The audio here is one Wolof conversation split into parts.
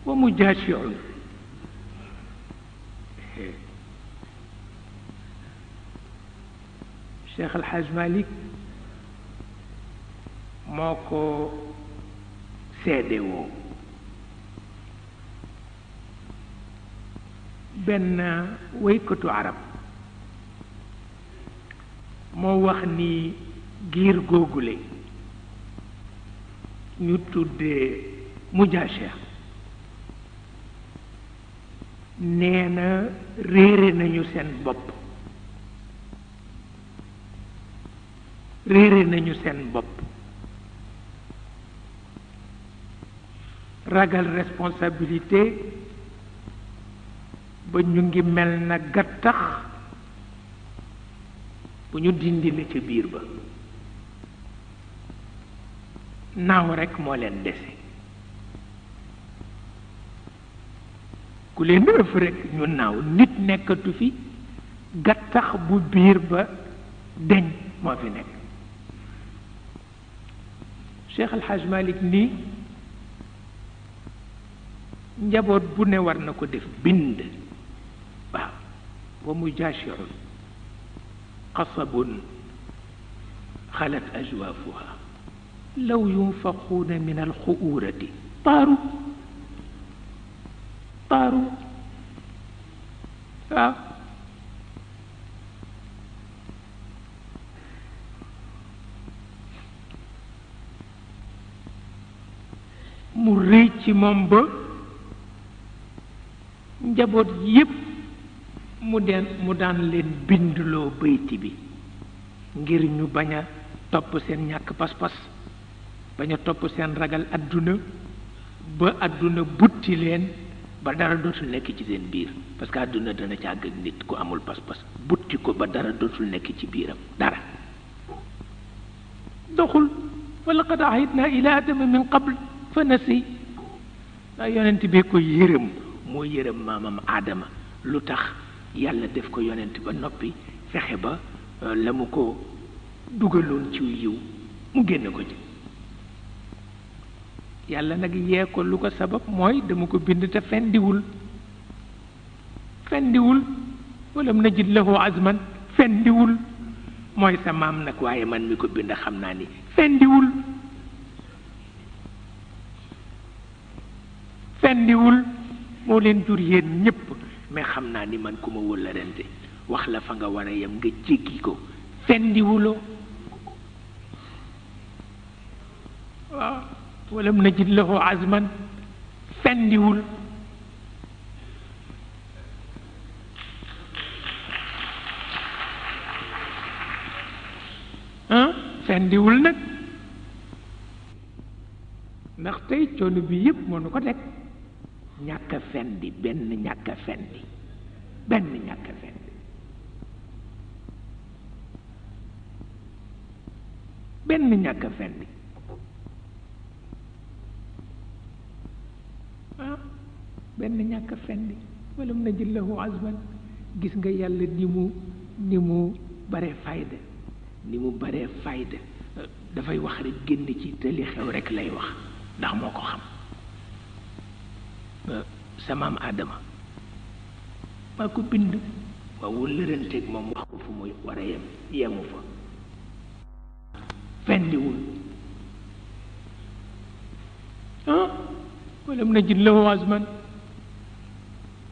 ومجاشع. Cheikh El Hadj Malick moo ko seede woo. benn waykatu arab moo wax ni giir googule ñu tuddee mujaasha nee na réere nañu seen bopp ragal responsabilité ba ñu ngi mel na gattax bu ñu dindi la ca biir ba naaw rekk moo leen dese ku leen ëf rekk ñu naaw nit nekkatu fi gattax bu biir ba deñ moo fi nekk. Cheikh El Hadj Malick nii njaboot bu ne war na ko def bind. waaw wa mujaashirun qasabun xalat ajwaafuha law yunfaquuna min alxuurati taaru waaw mu rëy ci moom ba njaboot yépp mu daan leen bindloo bayti bi ngir ñu bañ a topp seen ñàkk pas-pas bañ a topp seen ragal adduna ba adduna butti leen ba dara dootul nekk ci seen biir parce que adduna dana càgg ak nit ku amul pas-pas butti ko ba dara dootul nekk ci biiram dara doxul wa laqad ahidna ila adama min qabl fa nasi daa yonent bee ko yërëm moo yërëm maamam aadama lu tax yàlla def ko yonent ba noppi fexe ba la mu ko dugaloon ci yiw mu génn ko ci yàlla nag yee ko lu ko sabab mooy dama ko bind te fendiwul walam najid lahu azman fendiwul mooy sa maam nag waaye man mi ko bind xam naa ni fendiwul moo leen jur yéen ñépp mais xam naa ni man ku ma wëllarante wax la fa nga war a yem nga jéggi ko fendiwuloo waaw walam najid lahu azman fendiwul fendiwul nag ndax tey coono bi yépp mënu ko teg ñàkk a fendi benn ñàkk a fendi walam najid lahu azman gis nga yàlla ni mu bare fayda dafay wax rek génn ci te li xew rek lay wax ndax moo ko xam sa maam Adama maa ko bind waa wëllëranteeg moom wax ko fu muy war a yemu fa fendiwul walam najid lahu azman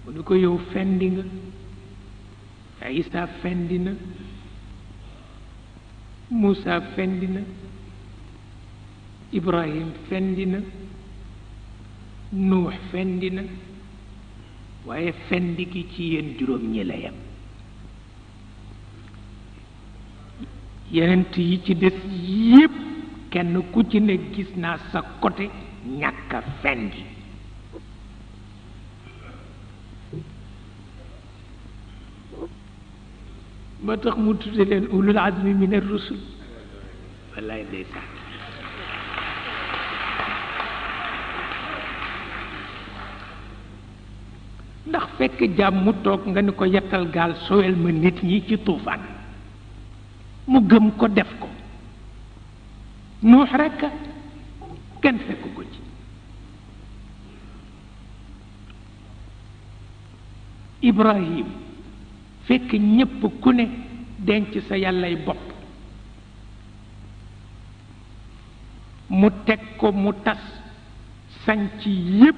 mu ni ko yow fendi nga Isa fendi na Muusa fendi na Ibrahim fendi na Nuux fendi na waaye fendi gi ci yéen juróom ñi la yem yenent yi ci des yépp kenn ku ci ne gis naa sa côté ñàkk a fendi ba tax mu tudde leen ulul azmi min ar-rusul wallaay ndeysaan ndax fekk jàmm mu toog nga ni ko yettal gaal sowel ma nit ñi ci tuufaan mu gëm ko def ko nuux rekk kenn fekk ko ci Ibrahim fekk ñépp ku ne denc sa yàllay bopp mu teg ko mu tas sanc yépp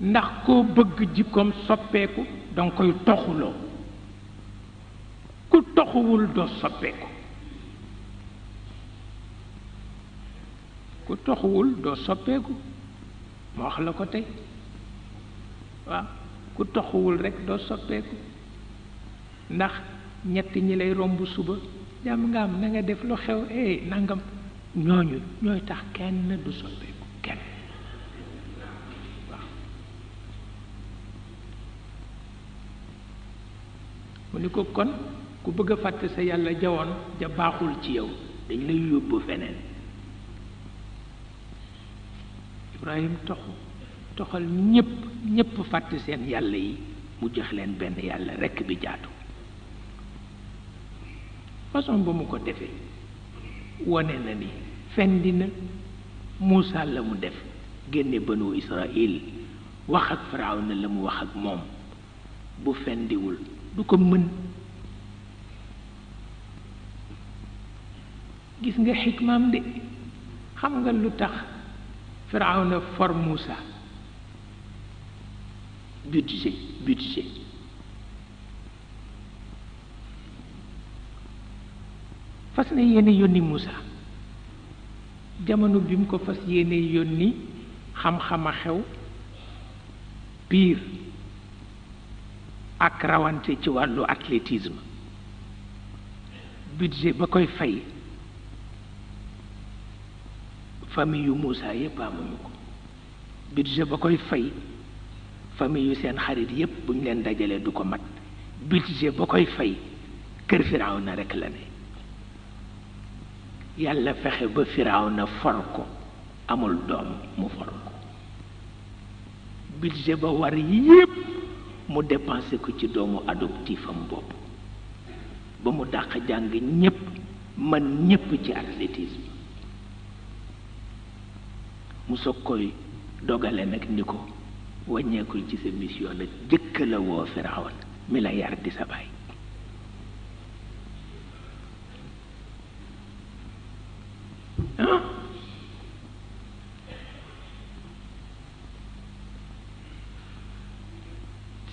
ndax koo bëgg jikkoom soppeeku danga koy toxuloo ku toxuwul doo soppeeku ku toxuwul doo soppeeku ma wax la ko tey waaw ku toxuwul rekk doo soppeeku ndax ñett ñi lay romb suba jàmm nga am na nga def lu xew nangam ñooñu ñooy tax kenn du soppeeku kenn waaw mu ni ko kon ku bëgg a fàtte sa yàlla jawoon ja baaxul ci yow dañ lay yóbbu feneen Ibrahim toxal ñépp fàtte seen yàlla yi mu jox leen benn yàlla rekk bi jaatu façon ba mu ko defee wone na ni fendi na Muusa la mu def génne banu Israël wax ak Firawna la mu wax ak moom bu fendiwul du ko mën gis nga xikmaam de xam nga lu tax Firawna for Muusa budget fas na yéene yónni Muusa jamono bi mu ko fas yéene yónni xam-xama xew piir ak rawante ci wàllu athlétisme budget ba koy fay famille yu Muusa yépp amuñu ko budget ba koy fay famille yu seen xarit yépp bu ñu leen dajalee du ko mat budget ba koy fay kër Firawna rekk la ne yàlla fexe ba Firawna for ko amul doom mu for ko budget ba war yépp mu dépensé ko ci doomu adoptifam bopp ba mu dàq jàng ñépp man ñépp ci athlétisme mu soog koy dogale nag ni ko wàññeekul ci sa mission nag jëkk la woo Firawna mi la yar di sa baay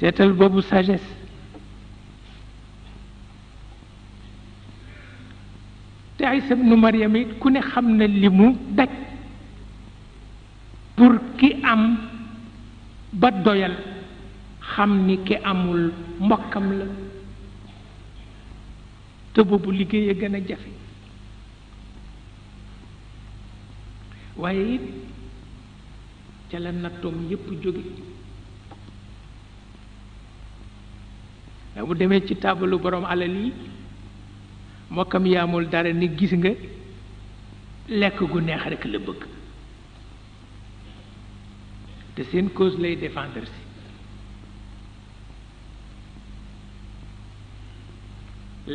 seetal boobu sagesse te Isa ibnu Maryam it ku ne xam na li mu daj pour ki am ba doyal xam ni ki amul mbokkam la te boobu liggéey a gën a jafe waaye it ca la nattoom yépp jóge bu demee ci taabalu borom alal yi mbokkam yi amul dara ni gis nga lekk gu neex rekk la bëgg te seen cause lay défendre si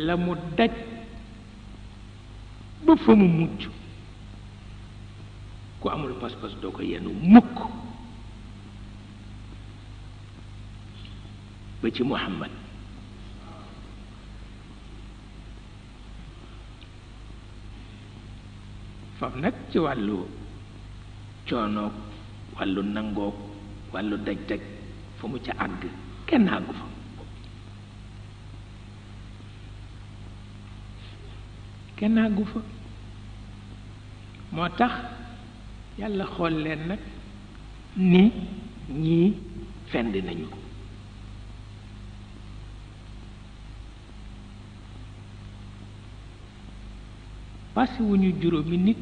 la mu daj ba fa mu mucc ku amul pas-pas doo ko yenu mukk ba ci Muhammad faf nag ci wàllu coonoog wàllu nangoog wàllu daj-daj fa mu ca àgg kenn àggu fa kenn àggu fa moo tax yàlla xool leen nag ni ñii fend nañu passé wuñu juróomi nit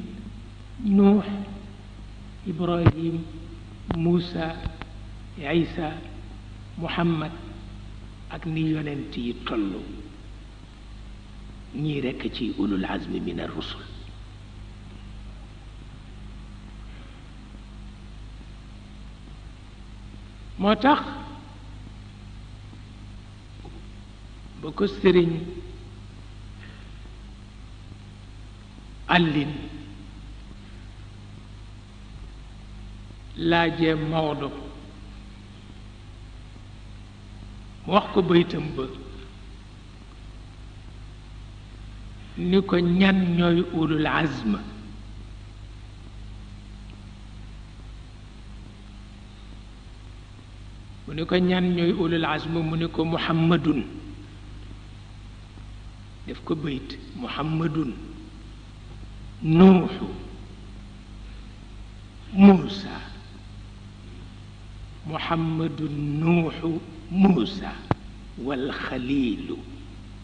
Nuux Ibrahim Muusa Isa Muhammad ak ni yonent yi tollu ñii rekk ci ulul azmi min ar-rusul moo tax ba ko sëriñ àllin laajee Maodo mu wax ko baytam ba ni ko ñan ñooy ulul azm mu ni ko ñan ñooy ulul azm mu ni ko muhammadun def ko bayt muhammadun nuuxu muusa muhammadun nuuxu muusa walxaliilu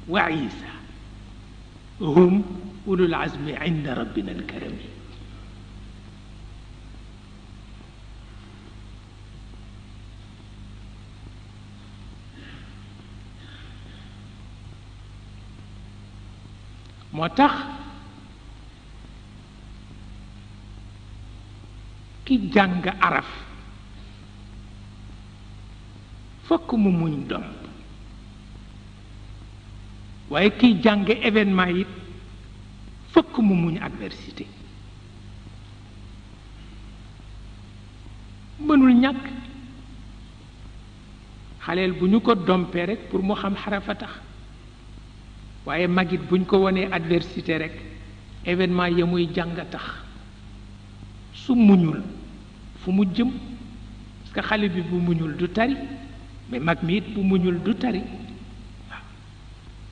wa isa hum ulul azmi inda rabbina alkarami moo tax ki jàng araf fokk mu muñ domp waaye kiy jàng événement yi fokk mu muñ adversité mënul ñàkk xaleel bu ñu ko dompee rek pour mu xam xarafa tax waaye magit buñ ko wonee adversité rek événement ya muy jàng tax su muñul fu mu jëm parce que xale bi bu muñul du tari mais mag mi it bu muñul du tari